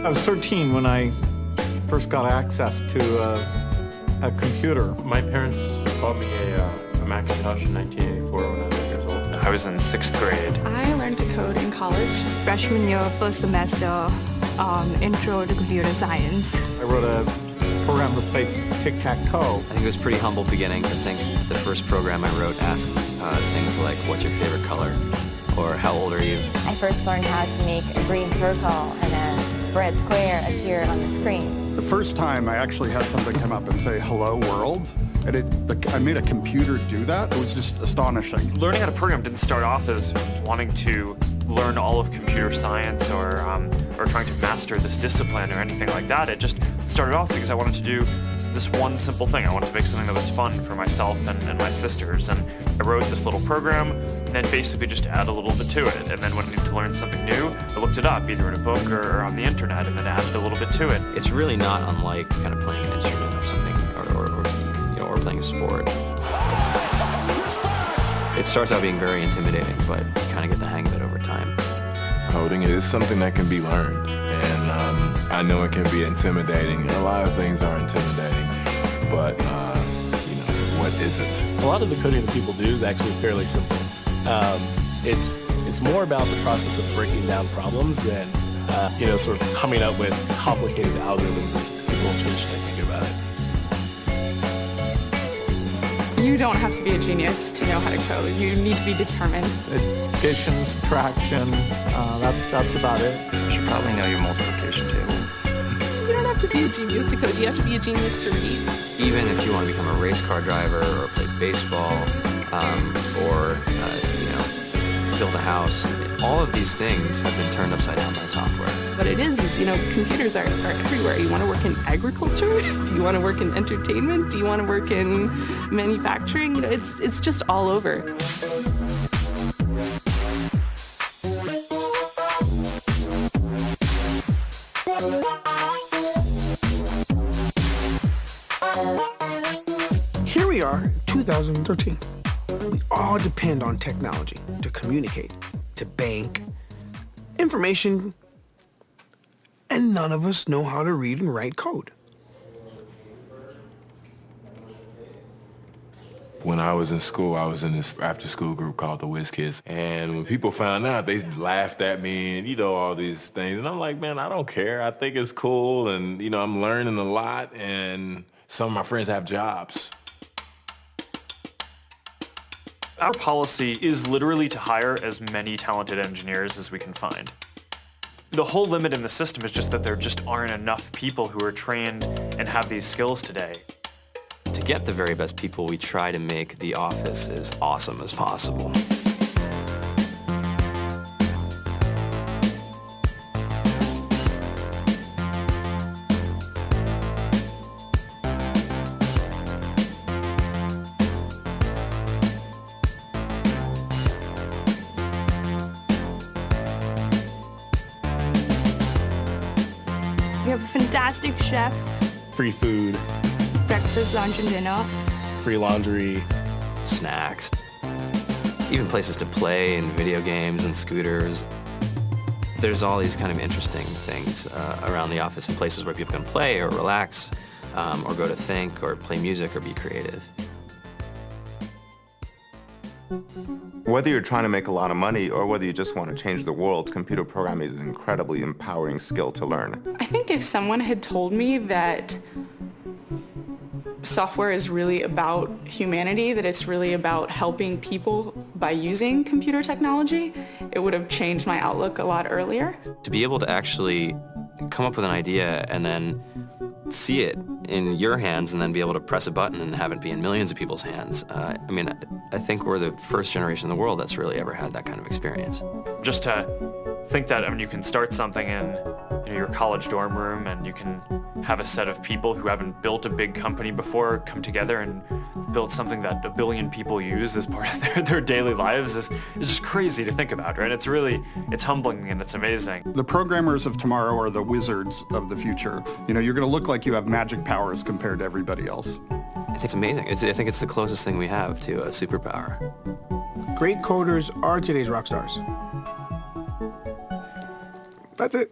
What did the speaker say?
I was 13 when I first got access to a computer. My parents bought me a Macintosh in 1984 when I was 8 years old. I was in 6th grade. I learned to code in college. Freshman year, first semester, intro to computer science. I wrote a program to play tic-tac-toe. I think it was pretty humble beginning. I think the first program I wrote asked things like, what's your favorite color? Or how old are you? I first learned how to make a green circle and a red square appear on the screen. The first time I actually had something come up and say, hello world, and I made a computer do that. It was just astonishing. Learning how to program didn't start off as wanting to learn all of computer science or trying to master this discipline or anything like that. It just started off because I wanted to do this one simple thing. I wanted to make something that was fun for myself and my sisters. And I wrote this little program and then basically just add a little bit to it. And then when I needed to learn something new, I looked it up either in a book or on the internet and then added a little bit to it. It's really not unlike kind of playing an instrument or something, or playing a sport. It starts out being very intimidating, but you kind of get the hang of it over time. Coding is something that can be learned, and I know it can be intimidating. A lot of things are intimidating, but what isn't? A lot of the coding that people do is actually fairly simple. It's more about the process of breaking down problems than sort of coming up with complicated algorithms as people traditionally think about it. You don't have to be a genius to know how to code. You need to be determined. Addition, subtraction, that's about it. You should probably know your multiplication tables. You don't have to be a genius to code. You have to be a genius to read. Even if you want to become a race car driver or play baseball or build a house, all of these things have been turned upside down by software. What it is computers are everywhere. You want to work in agriculture? Do you want to work in entertainment? Do you want to work in manufacturing? It's just all over. Here we are, 2013. We all depend on technology to communicate, to bank, information, and none of us know how to read and write code. When I was in school, I was in this after-school group called the Whiz Kids, and when people found out, they laughed at me and, all these things. And I'm like, man, I don't care. I think it's cool, and, I'm learning a lot, and some of my friends have jobs. Our policy is literally to hire as many talented engineers as we can find. The whole limit in the system is just that there just aren't enough people who are trained and have these skills today. To get the very best people, we try to make the office as awesome as possible. We have a fantastic chef, Free food, breakfast, lunch, and dinner. free laundry. Snacks, even places to play and video games and scooters. There's all these kind of interesting things around the office and places where people can play or relax or go to think or play music or be creative. Whether you're trying to make a lot of money or whether you just want to change the world, computer programming is an incredibly empowering skill to learn. I think if someone had told me that software is really about humanity, that it's really about helping people by using computer technology, it would have changed my outlook a lot earlier. To be able to actually come up with an idea and then see it in your hands and then be able to press a button and have it be in millions of people's hands. I think we're the first generation in the world that's really ever had that kind of experience. Just to think that you can start something in your college dorm room and you can have a set of people who haven't built a big company before come together and build something that 1 billion people use as part of their daily lives is just crazy to think about, right? It's humbling and it's amazing. The programmers of tomorrow are the wizards of the future. You're going to look like you have magic powers compared to everybody else. I think it's amazing. I think it's the closest thing we have to a superpower. Great coders are today's rock stars. That's it.